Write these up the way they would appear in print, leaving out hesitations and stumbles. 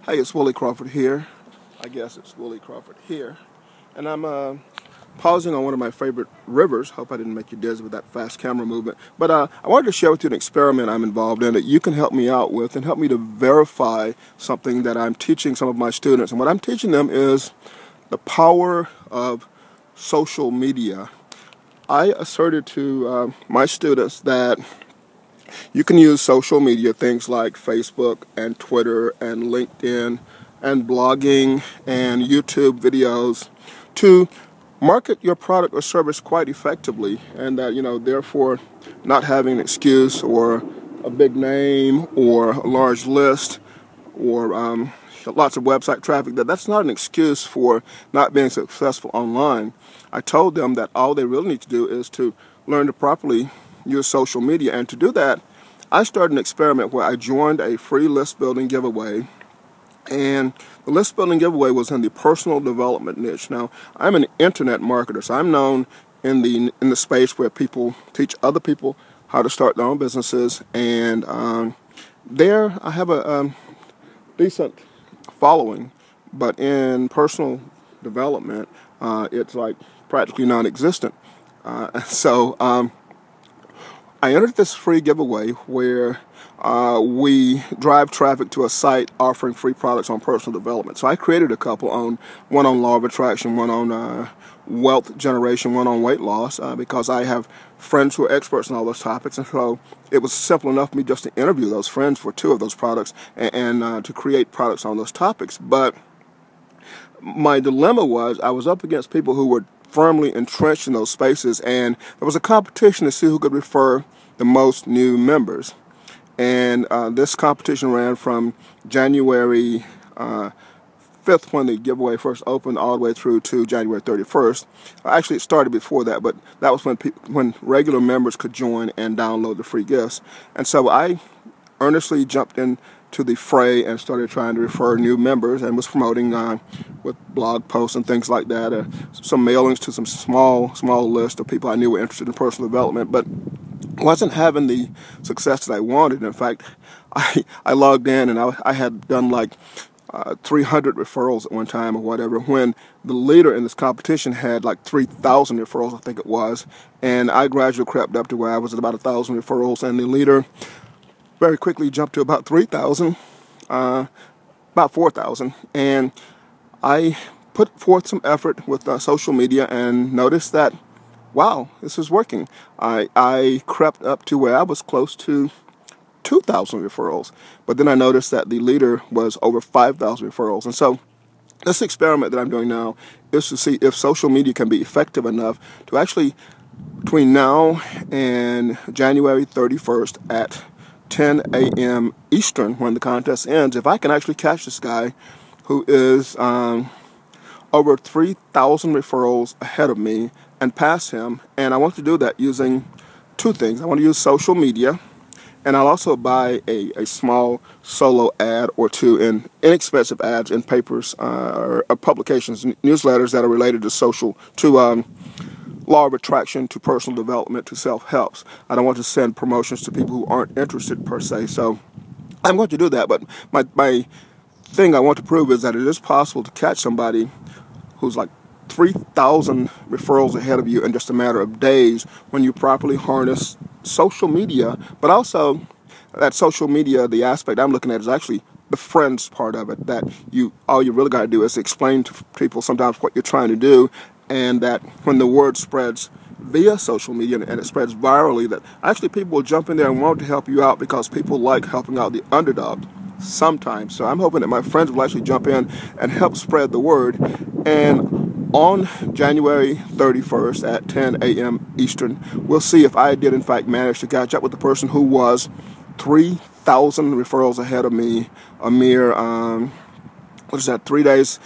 Hey, it's Willie Crawford here. I guess it's Willie Crawford here. And I'm pausing on one of my favorite rivers. Hope I didn't make you dizzy with that fast camera movement. But I wanted to share with you an experiment I'm involved in that you can help me out with and help me to verify something that I'm teaching some of my students. And what I'm teaching them is the power of social media. I asserted to my students that you can use social media, things like Facebook and Twitter and LinkedIn and blogging and YouTube videos, to market your product or service quite effectively, and that, therefore not having an excuse or a big name or a large list or lots of website traffic, that's not an excuse for not being successful online. I told them that all they really need to do is to learn to properly use social media, and to do that, I started an experiment where I joined a free list building giveaway, and the list building giveaway was in the personal development niche. Now, I'm an internet marketer, so I'm known in the space where people teach other people how to start their own businesses, and there I have a decent following, but in personal development, it's like practically non-existent. So I entered this free giveaway where we drive traffic to a site offering free products on personal development. So I created a couple, one on law of attraction, one on wealth generation, one on weight loss, because I have friends who are experts in all those topics, and so it was simple enough for me just to interview those friends for two of those products and to create products on those topics. But my dilemma was I was up against people who were firmly entrenched in those spaces, and there was a competition to see who could refer the most new members. And this competition ran from January 5th, when the giveaway first opened, all the way through to January 31st. Actually, it started before that, but that was when regular members could join and download the free gifts. And so I earnestly jumped into the fray and started trying to refer new members, and was promoting with blog posts and things like that, some mailings to some small list of people I knew were interested in personal development, but wasn't having the success that I wanted. In fact, I logged in and I had done like 300 referrals at one time or whatever, when the leader in this competition had like 3,000 referrals, I think it was, and I gradually crept up to where I was at about 1,000 referrals, and the leader very quickly jumped to about 3,000, about 4,000, and I put forth some effort with social media and noticed that, wow, this is working. I crept up to where I was close to 2,000 referrals, but then I noticed that the leader was over 5,000 referrals. And so this experiment that I'm doing now is to see if social media can be effective enough to actually, between now and January 31st at 10 a.m. Eastern, when the contest ends, if I can actually catch this guy who is over 3,000 referrals ahead of me and pass him. And I want to do that using two things. I want to use social media, and I'll also buy a small solo ad or two in inexpensive ads in papers or publications, newsletters that are related to law of attraction, to personal development, to self-helps. I don't want to send promotions to people who aren't interested per se. So I'm going to do that, but my thing I want to prove is that it is possible to catch somebody who's like 3,000 referrals ahead of you in just a matter of days when you properly harness social media. But also, that social media, the aspect I'm looking at is actually the friends part of it, that all you really got to do is explain to people sometimes what you're trying to do, and that when the word spreads via social media and it spreads virally, that actually people will jump in there and want to help you out, because people like helping out the underdog sometimes. So I'm hoping that my friends will actually jump in and help spread the word. And on January 31st at 10 a.m. Eastern, we'll see if I did in fact manage to catch up with the person who was 3,000 referrals ahead of me a mere, 3 days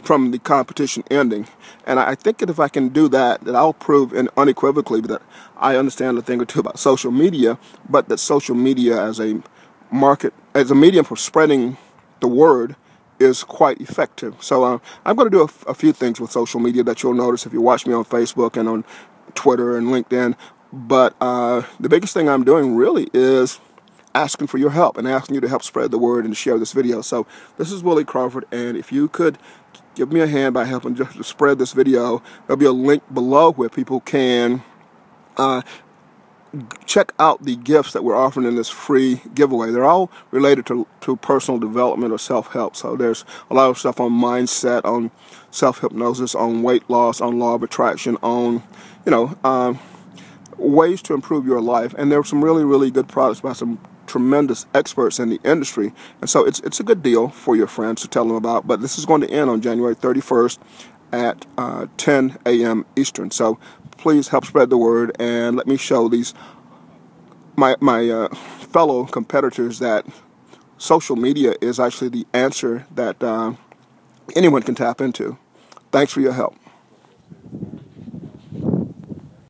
from the competition ending. And I think that if I can do that, I'll prove unequivocally that I understand a thing or two about social media, but that social media as a medium for spreading the word is quite effective. So I'm going to do a few things with social media that you'll notice if you watch me on Facebook and on Twitter and LinkedIn. But the biggest thing I'm doing really is asking for your help and asking you to help spread the word and to share this video. So this is Willie Crawford, and if you could give me a hand by helping just to spread this video, there'll be a link below where people can check out the gifts that we're offering in this free giveaway. They're all related to personal development or self-help. So there's a lot of stuff on mindset, on self-hypnosis, on weight loss, on law of attraction, on, ways to improve your life. And there are some really, really good products by some tremendous experts in the industry. And so it's a good deal for your friends to tell them about. But this is going to end on January 31st at 10 a.m. Eastern. So please help spread the word and let me show these my fellow competitors that social media is actually the answer that anyone can tap into. Thanks for your help.